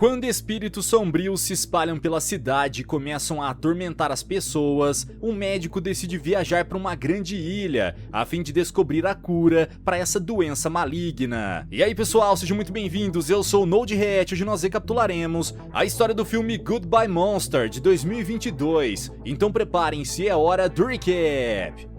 Quando espíritos sombrios se espalham pela cidade e começam a atormentar as pessoas, um médico decide viajar para uma grande ilha a fim de descobrir a cura para essa doença maligna. E aí pessoal, sejam muito bem-vindos, eu sou o NodeReact e hoje nós recapitularemos a história do filme Goodbye Monster de 2022, então preparem-se, é hora do recap!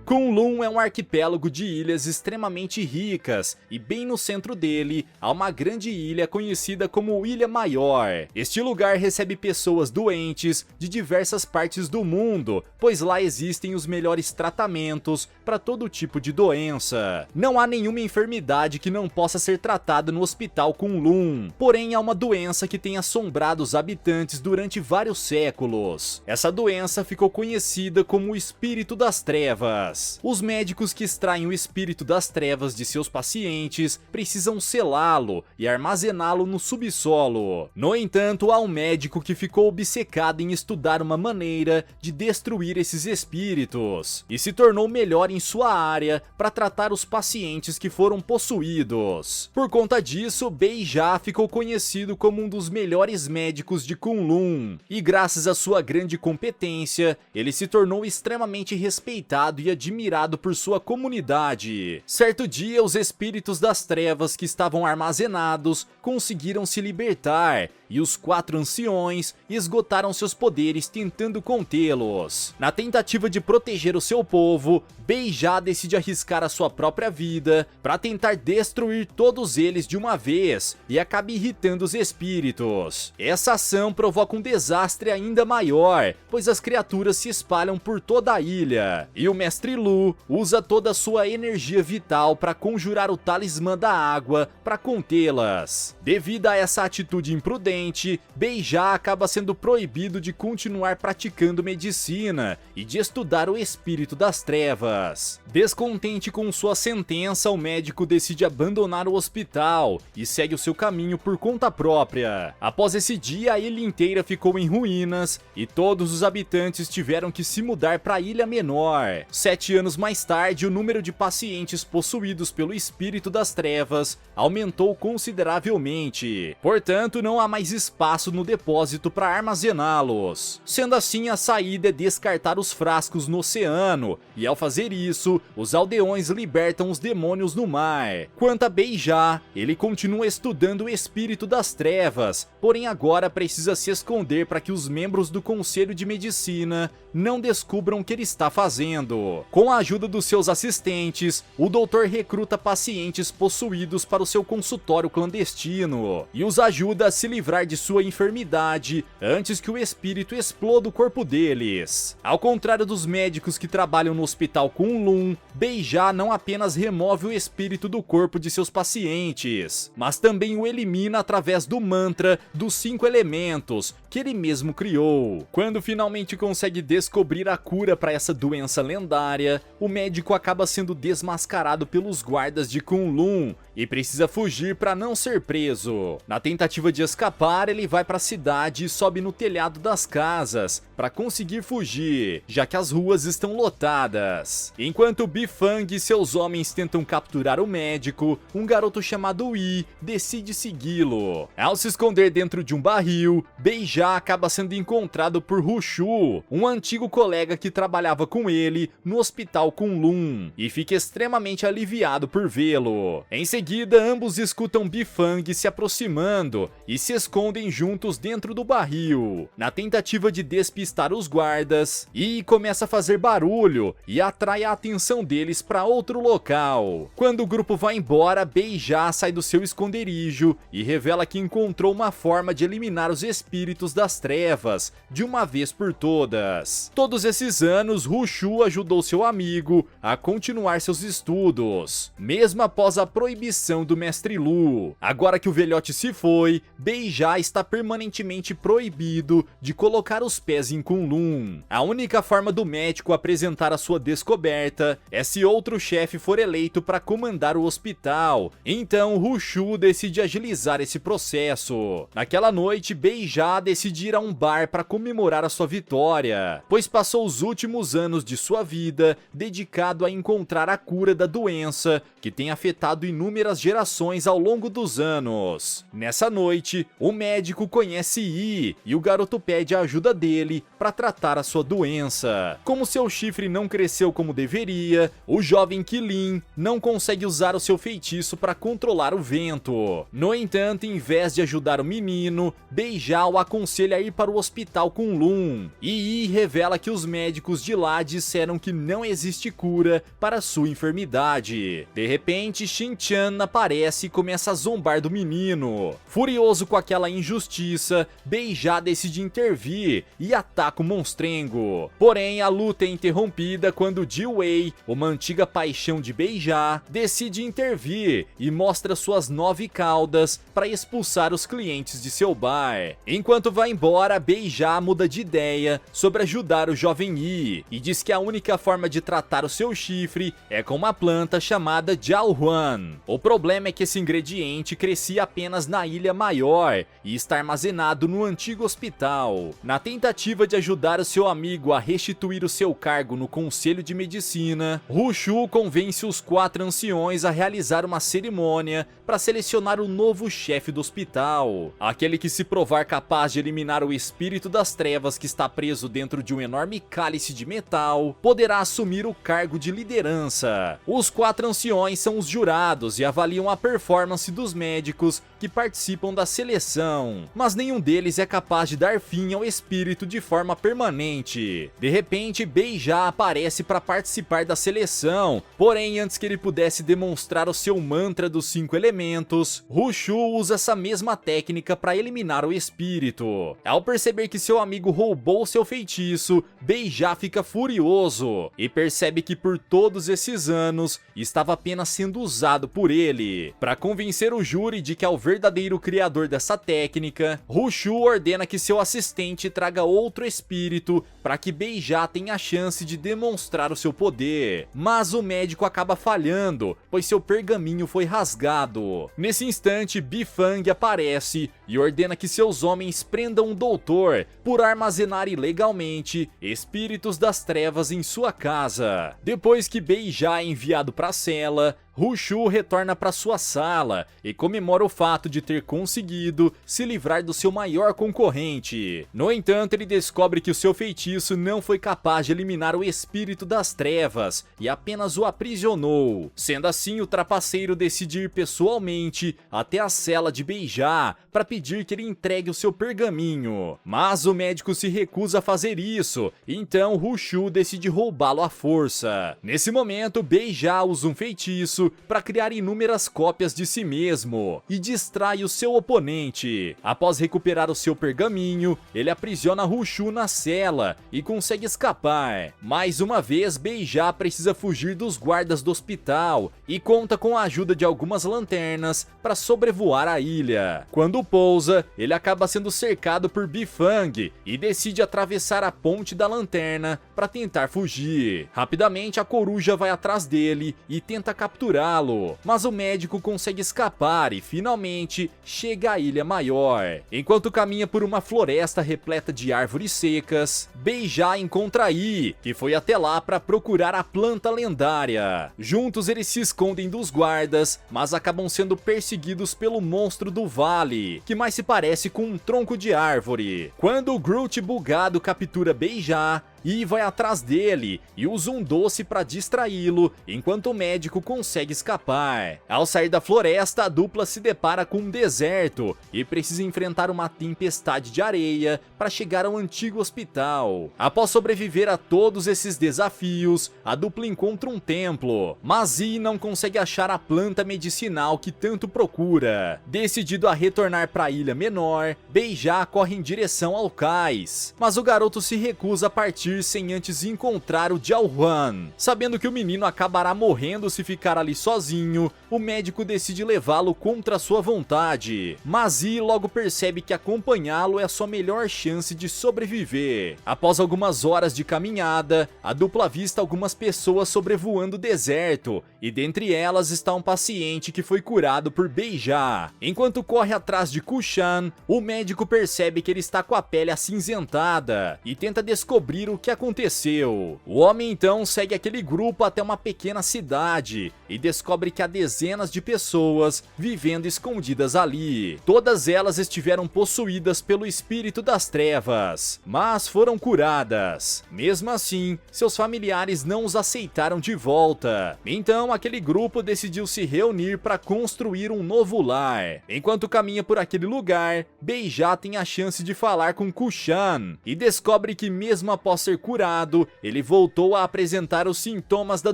Kunlun é um arquipélago de ilhas extremamente ricas, e bem no centro dele há uma grande ilha conhecida como Ilha Maior. Este lugar recebe pessoas doentes de diversas partes do mundo, pois lá existem os melhores tratamentos para todo tipo de doença. Não há nenhuma enfermidade que não possa ser tratada no Hospital Kunlun, porém há uma doença que tem assombrado os habitantes durante vários séculos. Essa doença ficou conhecida como o Espírito das Trevas. Os médicos que extraem o espírito das trevas de seus pacientes precisam selá-lo e armazená-lo no subsolo. No entanto, há um médico que ficou obcecado em estudar uma maneira de destruir esses espíritos e se tornou melhor em sua área para tratar os pacientes que foram possuídos. Por conta disso, Beija ficou conhecido como um dos melhores médicos de Kunlun e graças à sua grande competência, ele se tornou extremamente respeitado e admirado por sua comunidade. Certo dia, os espíritos das trevas que estavam armazenados conseguiram se libertar e os 4 anciões esgotaram seus poderes tentando contê-los. Na tentativa de proteger o seu povo, Beija decide arriscar a sua própria vida para tentar destruir todos eles de uma vez e acaba irritando os espíritos. Essa ação provoca um desastre ainda maior, pois as criaturas se espalham por toda a ilha e o Mestre Lu usa toda a sua energia vital para conjurar o talismã da água para contê-las. Devido a essa atitude imprudente, Beija acaba sendo proibido de continuar praticando medicina e de estudar o espírito das trevas. Descontente com sua sentença, o médico decide abandonar o hospital e segue o seu caminho por conta própria. Após esse dia, a ilha inteira ficou em ruínas e todos os habitantes tiveram que se mudar para a Ilha Menor. 7 anos mais tarde, o número de pacientes possuídos pelo espírito das trevas aumentou consideravelmente. Portanto, não há mais espaço no depósito para armazená-los. Sendo assim, a saída é descartar os frascos no oceano, e ao fazer isso, os aldeões libertam os demônios no mar. Quanto a Beija, ele continua estudando o espírito das trevas, porém agora precisa se esconder para que os membros do Conselho de Medicina não descubram o que ele está fazendo. Com a ajuda dos seus assistentes, o doutor recruta pacientes possuídos para o seu consultório clandestino e os ajuda a se livrar de sua enfermidade antes que o espírito exploda o corpo deles. Ao contrário dos médicos que trabalham no Hospital Kunlun, Beija não apenas remove o espírito do corpo de seus pacientes, mas também o elimina através do mantra dos 5 elementos que ele mesmo criou. Quando finalmente consegue descobrir a cura para essa doença lendária, o médico acaba sendo desmascarado pelos guardas de Kunlun e precisa fugir para não ser preso. Na tentativa de escapar, ele vai para a cidade e sobe no telhado das casas para conseguir fugir, já que as ruas estão lotadas. Enquanto Bifang e seus homens tentam capturar o médico, um garoto chamado Yi decide segui-lo. Ao se esconder dentro de um barril, Beija acaba sendo encontrado por Rushu, um antigo colega que trabalhava com ele no Hospital Kunlun, e fica extremamente aliviado por vê-lo. Em seguida, ambos escutam Bifang se aproximando e se escondem juntos dentro do barril. Na tentativa de despistar os guardas, Yi começa a fazer barulho e atrai a atenção deles para outro local. Quando o grupo vai embora, Beija sai do seu esconderijo e revela que encontrou uma forma de eliminar os espíritos das trevas de uma vez por todas. Todos esses anos, Rushu ajudou seu amigo a continuar seus estudos, mesmo após a proibição do Mestre Lu. Agora que o velhote se foi, Beija está permanentemente proibido de colocar os pés em Kunlun. A única forma do médico apresentar a sua descoberta é se outro chefe for eleito para comandar o hospital. Então Rushu decide agilizar esse processo. Naquela noite, Beija decide ir a um bar para comemorar a sua vitória, pois passou os últimos anos de sua vida vida dedicado a encontrar a cura da doença que tem afetado inúmeras gerações ao longo dos anos. Nessa noite, o médico conhece Yi e o garoto pede a ajuda dele para tratar a sua doença. Como seu chifre não cresceu como deveria, o jovem Qilin não consegue usar o seu feitiço para controlar o vento. No entanto, em vez de ajudar o menino, Beija o aconselha a ir para o hospital com Lun. E Yi revela que os médicos de lá disseram que não existe cura para sua enfermidade. De repente, Shin-chan aparece e começa a zombar do menino. Furioso com aquela injustiça, Beija decide intervir e ataca o monstrengo. Porém, a luta é interrompida quando Ji-wei, uma antiga paixão de Beija, decide intervir e mostra suas 9 caudas para expulsar os clientes de seu bar. Enquanto vai embora, Beija muda de ideia sobre ajudar o jovem Yi e diz que a única forma de tratar o seu chifre é com uma planta chamada Jiaohuan. O problema é que esse ingrediente crescia apenas na Ilha Maior e está armazenado no antigo hospital. Na tentativa de ajudar o seu amigo a restituir o seu cargo no Conselho de Medicina, Rushu convence os 4 anciões a realizar uma cerimônia para selecionar o novo chefe do hospital. Aquele que se provar capaz de eliminar o espírito das trevas que está preso dentro de um enorme cálice de metal, poderá assumir o cargo de liderança. Os 4 anciões são os jurados e avaliam a performance dos médicos que participam da seleção, mas nenhum deles é capaz de dar fim ao espírito de forma permanente. De repente, Beija aparece para participar da seleção, porém antes que ele pudesse demonstrar o seu mantra dos 5 elementos, Rushu usa essa mesma técnica para eliminar o espírito. Ao perceber que seu amigo roubou seu feitiço, Beija fica furioso e percebe que por todos esses anos estava apenas sendo usado por ele. Para convencer o júri de que é o verdadeiro criador dessa técnica, Rushu ordena que seu assistente traga outro espírito para que Beija tenha a chance de demonstrar o seu poder. Mas o médico acaba falhando, pois seu pergaminho foi rasgado. Nesse instante, Bifang aparece e ordena que seus homens prendam o doutor por armazenar ilegalmente espíritos das trevas em sua casa. Depois que Beija é enviado para a cela, Rushu retorna para sua sala e comemora o fato de ter conseguido se livrar do seu maior concorrente. No entanto, ele descobre que o seu feitiço não foi capaz de eliminar o espírito das trevas e apenas o aprisionou. Sendo assim, o trapaceiro decide ir pessoalmente até a cela de Beija para pedir que ele entregue o seu pergaminho. Mas o médico se recusa a fazer isso, então Rushu decide roubá-lo à força. Nesse momento, Beija usa um feitiço para criar inúmeras cópias de si mesmo e distrai o seu oponente. Após recuperar o seu pergaminho, ele aprisiona Rushu na cela e consegue escapar. Mais uma vez, Beija precisa fugir dos guardas do hospital e conta com a ajuda de algumas lanternas para sobrevoar a ilha. Quando pousa, ele acaba sendo cercado por Bifang e decide atravessar a ponte da lanterna para tentar fugir. Rapidamente, a coruja vai atrás dele e tenta capturá-lo, mas o médico consegue escapar e finalmente chega à Ilha Maior. Enquanto caminha por uma floresta repleta de árvores secas, Beija encontra Yi, que foi até lá para procurar a planta lendária. Juntos eles se escondem dos guardas, mas acabam sendo perseguidos pelo monstro do vale, que mais se parece com um tronco de árvore. Quando o Groot bugado captura Beija, Yi vai atrás dele e usa um doce para distraí-lo, enquanto o médico consegue escapar. Ao sair da floresta, a dupla se depara com um deserto e precisa enfrentar uma tempestade de areia para chegar ao antigo hospital. Após sobreviver a todos esses desafios, a dupla encontra um templo, mas Yi não consegue achar a planta medicinal que tanto procura. Decidido a retornar para a ilha menor, Beija corre em direção ao cais, mas o garoto se recusa a partir sem antes encontrar o Jiaohuan. Sabendo que o menino acabará morrendo se ficar ali sozinho, o médico decide levá-lo contra sua vontade, mas Yi logo percebe que acompanhá-lo é a sua melhor chance de sobreviver. Após algumas horas de caminhada, a dupla avista algumas pessoas sobrevoando o deserto, e dentre elas está um paciente que foi curado por Beija. Enquanto corre atrás de Kushan, o médico percebe que ele está com a pele acinzentada e tenta descobrir o que aconteceu. O homem então segue aquele grupo até uma pequena cidade e descobre que há dezenas de pessoas vivendo escondidas ali. Todas elas estiveram possuídas pelo espírito das trevas, mas foram curadas. Mesmo assim, seus familiares não os aceitaram de volta. Então aquele grupo decidiu se reunir para construir um novo lar. Enquanto caminha por aquele lugar, Beija tem a chance de falar com Kushan e descobre que mesmo após ser curado, ele voltou a apresentar os sintomas da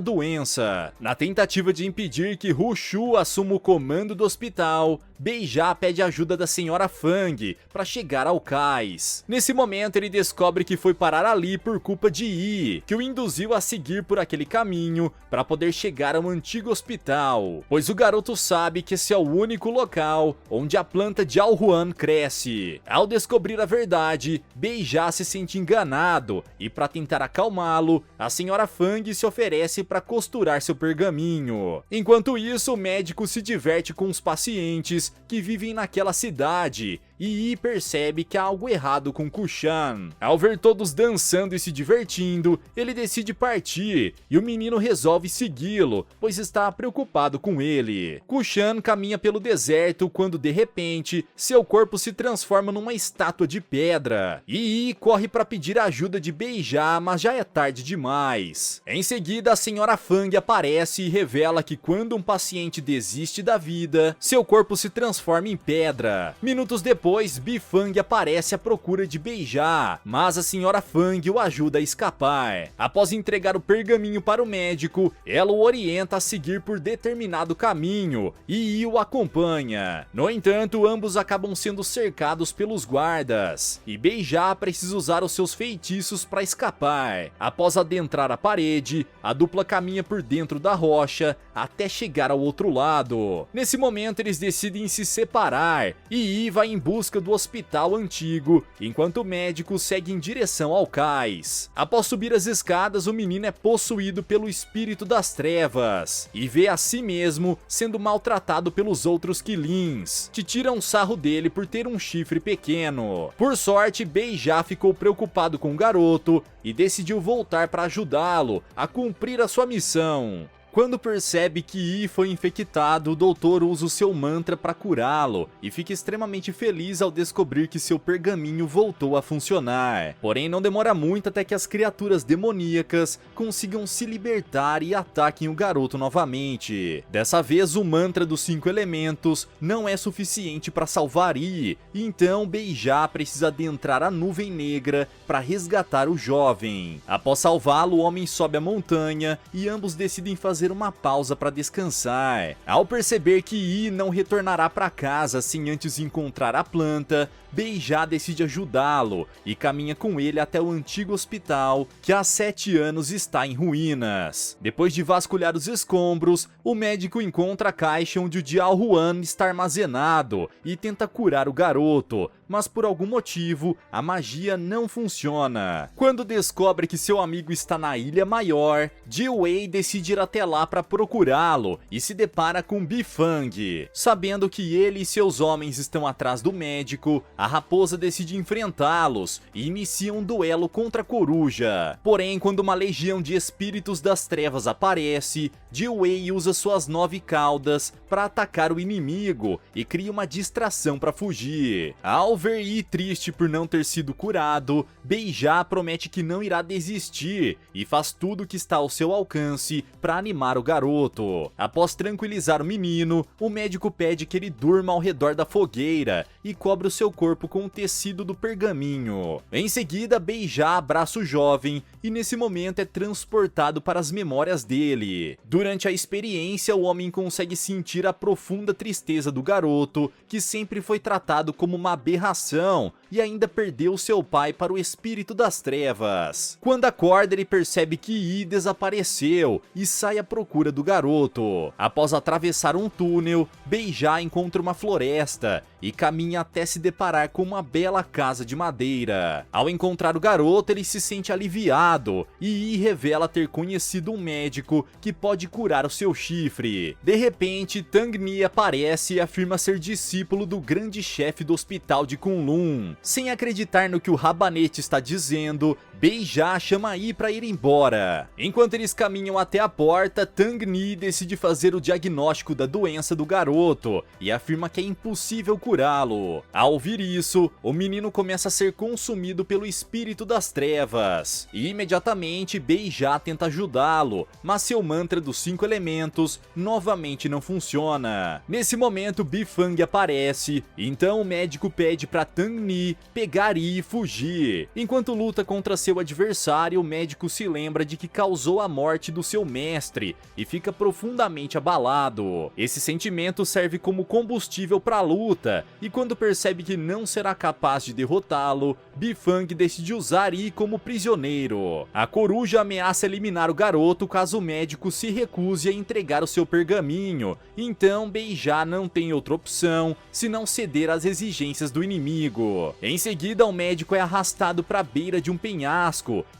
doença. Na tentativa de impedir que Rushu assuma o comando do hospital, Beija pede ajuda da Senhora Fang para chegar ao cais. Nesse momento ele descobre que foi parar ali por culpa de Yi, que o induziu a seguir por aquele caminho para poder chegar ao antigo hospital, pois o garoto sabe que esse é o único local onde a planta de Alhuan cresce. Ao descobrir a verdade, Beija se sente enganado e para tentar acalmá-lo, a Senhora Fang se oferece para costurar seu pergaminho. Enquanto isso, o médico se diverte com os pacientes que vivem naquela cidade e Yi percebe que há algo errado com Kushan. Ao ver todos dançando e se divertindo, ele decide partir e o menino resolve segui-lo, pois está preocupado com ele. Kushan caminha pelo deserto quando de repente seu corpo se transforma numa estátua de pedra. E Yi corre para pedir ajuda de Beija, mas já é tarde demais. Em seguida, a Senhora Fang aparece e revela que quando um paciente desiste da vida, seu corpo se transforma em pedra. Minutos depois, Bifang aparece à procura de Beija, mas a Senhora Fang o ajuda a escapar. Após entregar o pergaminho para o médico, ela o orienta a seguir por determinado caminho e Yi o acompanha. No entanto, ambos acabam sendo cercados pelos guardas e Beija precisa usar os seus feitiços para escapar. Após adentrar a parede, a dupla caminha por dentro da rocha até chegar ao outro lado. Nesse momento, eles decidem se separar e Yi vai em busca do hospital antigo, enquanto o médico segue em direção ao cais. Após subir as escadas, o menino é possuído pelo espírito das trevas e vê a si mesmo sendo maltratado pelos outros Qilins, que tiram sarro dele por ter um chifre pequeno. Por sorte, Beija ficou preocupado com o garoto e decidiu voltar para ajudá-lo a cumprir a sua missão. Quando percebe que Yi foi infectado, o doutor usa o seu mantra para curá-lo e fica extremamente feliz ao descobrir que seu pergaminho voltou a funcionar. Porém, não demora muito até que as criaturas demoníacas consigam se libertar e ataquem o garoto novamente. Dessa vez, o mantra dos 5 elementos não é suficiente para salvar Yi, e então Beija precisa adentrar a nuvem negra para resgatar o jovem. Após salvá-lo, o homem sobe a montanha e ambos decidem fazer uma pausa para descansar. Ao perceber que Yi não retornará para casa sem antes encontrar a planta, Beija decide ajudá-lo e caminha com ele até o antigo hospital, que há 7 anos está em ruínas. Depois de vasculhar os escombros, o médico encontra a caixa onde o Dial Huan está armazenado e tenta curar o garoto, mas por algum motivo a magia não funciona. Quando descobre que seu amigo está na Ilha Maior, Ji-Wei decide ir até lá para procurá-lo e se depara com Bifang. Sabendo que ele e seus homens estão atrás do médico, a raposa decide enfrentá-los e inicia um duelo contra a coruja. Porém, quando uma legião de espíritos das trevas aparece, Ji-Wei usa suas 9 caudas para atacar o inimigo e cria uma distração para fugir. Ao ver Yi triste por não ter sido curado, Beija promete que não irá desistir e faz tudo o que está ao seu alcance para animar o garoto. Após tranquilizar o menino, o médico pede que ele durma ao redor da fogueira e cobre o seu corpo com o tecido do pergaminho. Em seguida, Beija abraça o jovem e nesse momento é transportado para as memórias dele. Durante a experiência, o homem consegue sentir a profunda tristeza do garoto, que sempre foi tratado como uma aberração e ainda perdeu seu pai para o espírito das trevas. Quando acorda, ele percebe que Yi desapareceu e sai à procura do garoto. Após atravessar um túnel, Beija encontra uma floresta e caminha até se deparar com uma bela casa de madeira. Ao encontrar o garoto, ele se sente aliviado e Yi revela ter conhecido um médico que pode curar o seu chifre. De repente, Tang Mi aparece e afirma ser discípulo do grande chefe do hospital de Kunlun. Sem acreditar no que o rabanete está dizendo, Beija chama Yi para ir embora. Enquanto eles caminham até a porta, Tang Ni decide fazer o diagnóstico da doença do garoto e afirma que é impossível curá-lo. Ao ouvir isso, o menino começa a ser consumido pelo espírito das trevas. E imediatamente Beija tenta ajudá-lo, mas seu mantra dos 5 elementos novamente não funciona. Nesse momento, Bifang aparece, então o médico pede para Tang Ni pegar Yi e fugir. Enquanto luta contra seu adversário, o médico se lembra de que causou a morte do seu mestre e fica profundamente abalado. Esse sentimento serve como combustível para a luta, e quando percebe que não será capaz de derrotá-lo, Bifang decide usar Yi como prisioneiro. A coruja ameaça eliminar o garoto caso o médico se recuse a entregar o seu pergaminho, então Beija não tem outra opção senão ceder às exigências do inimigo. Em seguida, o médico é arrastado para a beira de um penhasco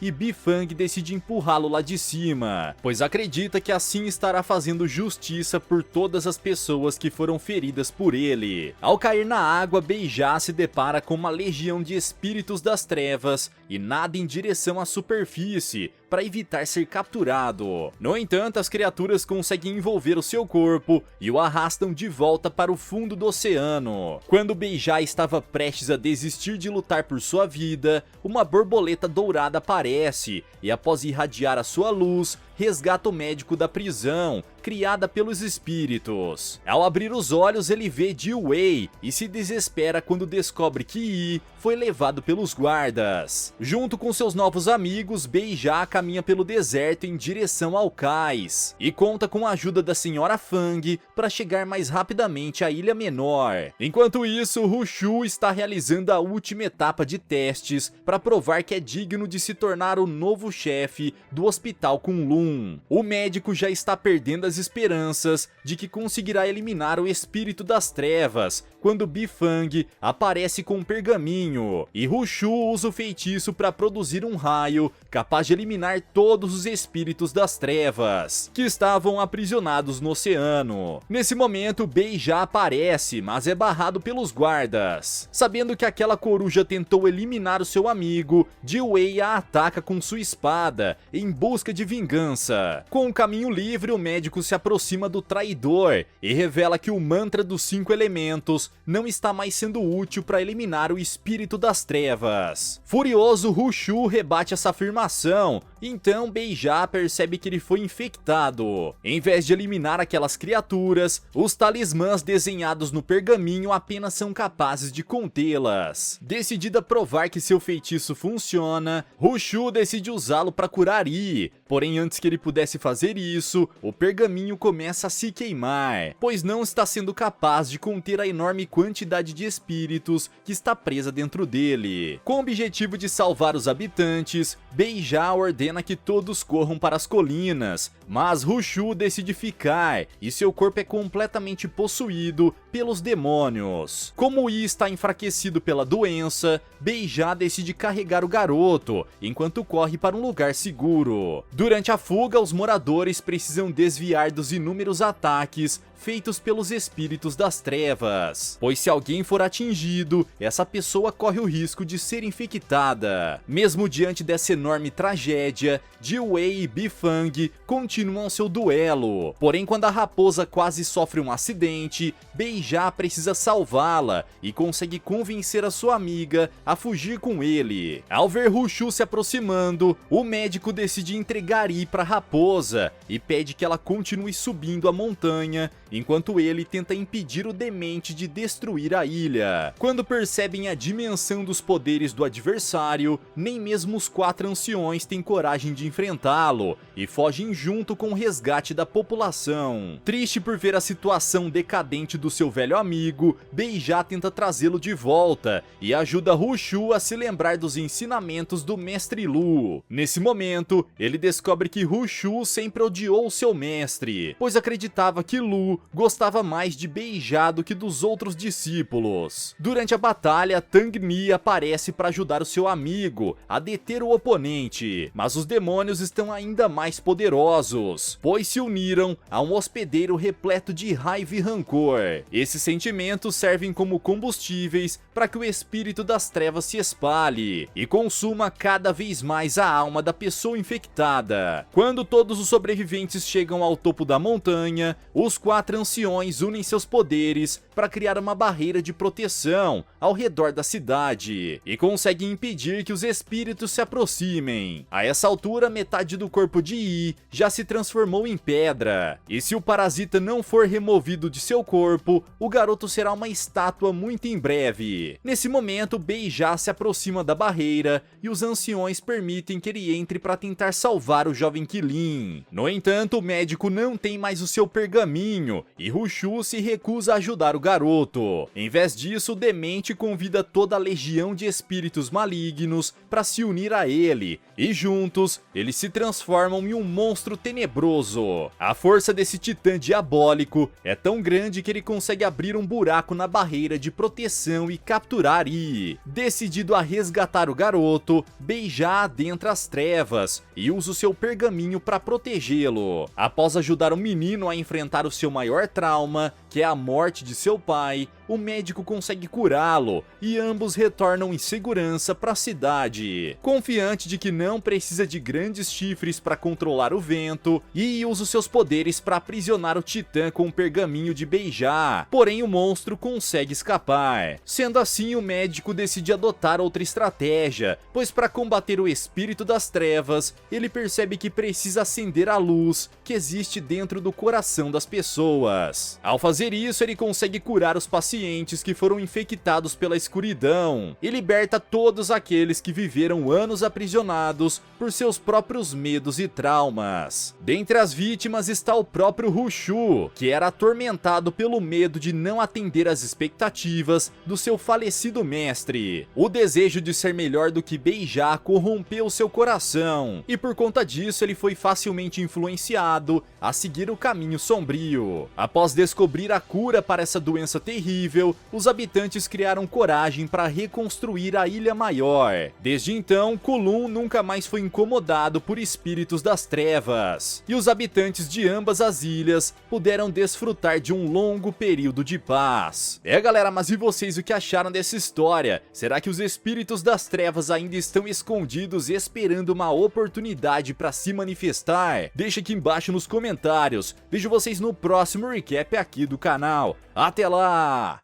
e Bifang decide empurrá-lo lá de cima, pois acredita que assim estará fazendo justiça por todas as pessoas que foram feridas por ele. Ao cair na água, Beija se depara com uma legião de espíritos das trevas e nada em direção à superfície para evitar ser capturado. No entanto, as criaturas conseguem envolver o seu corpo e o arrastam de volta para o fundo do oceano. Quando Beija estava prestes a desistir de lutar por sua vida, uma borboleta dourada aparece e, após irradiar a sua luz, resgata o médico da prisão, criada pelos espíritos. Ao abrir os olhos, ele vê Ji-Wei e se desespera quando descobre que Yi foi levado pelos guardas. Junto com seus novos amigos, Beija caminha pelo deserto em direção ao cais e conta com a ajuda da Senhora Fang para chegar mais rapidamente à Ilha Menor. Enquanto isso, Rushu está realizando a última etapa de testes para provar que é digno de se tornar o novo chefe do Hospital Kunlun. O médico já está perdendo as esperanças de que conseguirá eliminar o espírito das trevas quando Bifang aparece com um pergaminho e Rushu usa o feitiço para produzir um raio capaz de eliminar todos os espíritos das trevas que estavam aprisionados no oceano. Nesse momento, Beija aparece, mas é barrado pelos guardas. Sabendo que aquela coruja tentou eliminar o seu amigo, Ji-Wei a ataca com sua espada em busca de vingança. Com o caminho livre, o médico se aproxima do traidor e revela que o mantra dos 5 elementos não está mais sendo útil para eliminar o espírito das trevas. Furioso, Rushu rebate essa afirmação, então Beija percebe que ele foi infectado. Em vez de eliminar aquelas criaturas, os talismãs desenhados no pergaminho apenas são capazes de contê-las. Decidida a provar que seu feitiço funciona, Rushu decide usá-lo para curar Yi. Porém, antes que ele pudesse fazer isso, o pergaminho começa a se queimar, pois não está sendo capaz de conter a enorme quantidade de espíritos que está presa dentro dele. Com o objetivo de salvar os habitantes, Beija ordena que todos corram para as colinas, mas Rushu decide ficar e seu corpo é completamente possuído pelos demônios. Como Yi está enfraquecido pela doença, Beija decide carregar o garoto, enquanto corre para um lugar seguro. Durante a fuga, os moradores precisam desviar dos inúmeros ataques feitos pelos espíritos das trevas, pois se alguém for atingido, essa pessoa corre o risco de ser infectada. Mesmo diante dessa enorme tragédia, Ji-Wei e Bifang continuam seu duelo. Porém, quando a raposa quase sofre um acidente, Beija precisa salvá-la e consegue convencer a sua amiga a fugir com ele. Ao ver Rushu se aproximando, o médico decide entregar Yi para a raposa e pede que ela continue subindo a montanha, enquanto ele tenta impedir o demente de destruir a ilha. Quando percebem a dimensão dos poderes do adversário, nem mesmo os 4 anciões têm coragem de enfrentá-lo e fogem junto com o resgate da população. Triste por ver a situação decadente do seu velho amigo, Beija tenta trazê-lo de volta e ajuda Rushu a se lembrar dos ensinamentos do Mestre Lu. Nesse momento, ele descobre que Rushu sempre odiou seu mestre, pois acreditava que Lu gostava mais de Beija do que dos outros discípulos. Durante a batalha, Tang Ni aparece para ajudar o seu amigo a deter o oponente, mas os demônios estão ainda mais poderosos, pois se uniram a um hospedeiro repleto de raiva e rancor. Esses sentimentos servem como combustíveis para que o espírito das trevas se espalhe e consuma cada vez mais a alma da pessoa infectada. Quando todos os sobreviventes chegam ao topo da montanha, os 4 anciões unem seus poderes para criar uma barreira de proteção ao redor da cidade e conseguem impedir que os espíritos se aproximem. A essa altura, metade do corpo de Yi já se transformou em pedra, e se o parasita não for removido de seu corpo, o garoto será uma estátua muito em breve. Nesse momento, Beija se aproxima da barreira e os anciões permitem que ele entre para tentar salvar o jovem Qilin. No entanto, o médico não tem mais o seu pergaminho e Rushu se recusa a ajudar o garoto. Em vez disso, o demente convida toda a legião de espíritos malignos para se unir a ele, e juntos eles se transformam em um monstro tenebroso. A força desse titã diabólico é tão grande que ele consegue abrir um buraco na barreira de proteção e capturar Yi. Decidido a resgatar o garoto, Beija adentra as trevas e usa o seu pergaminho para protegê-lo. Após ajudar o menino a enfrentar o seu maior trauma, que é a morte de seu pai, o médico consegue curá-lo e ambos retornam em segurança para a cidade. Confiante de que não precisa de grandes chifres para controlar o vento, Yi usa os seus poderes para aprisionar o titã com o pergaminho de Beija, porém o monstro consegue escapar. Sendo assim, o médico decide adotar outra estratégia, pois para combater o espírito das trevas, ele percebe que precisa acender a luz que existe dentro do coração das pessoas. Ao fazer isso, ele consegue curar os pacientes que foram infectados pela escuridão e liberta todos aqueles que viveram anos aprisionados por seus próprios medos e traumas. Dentre as vítimas está o próprio Rushu, que era atormentado pelo medo de não atender às expectativas do seu falecido mestre. O desejo de ser melhor do que Beija corrompeu seu coração, e por conta disso ele foi facilmente influenciado a seguir o caminho sombrio. Após descobrir a cura para essa doença terrível, os habitantes criaram coragem para reconstruir a Ilha Maior. Desde então, Kulum nunca mais foi incomodado por espíritos das trevas, e os habitantes de ambas as ilhas puderam desfrutar de um longo período de paz. Galera, mas e vocês, o que acharam dessa história? Será que os espíritos das trevas ainda estão escondidos esperando uma oportunidade para se manifestar? Deixa aqui embaixo nos comentários. Vejo vocês no próximo recap aqui do canal. Até lá!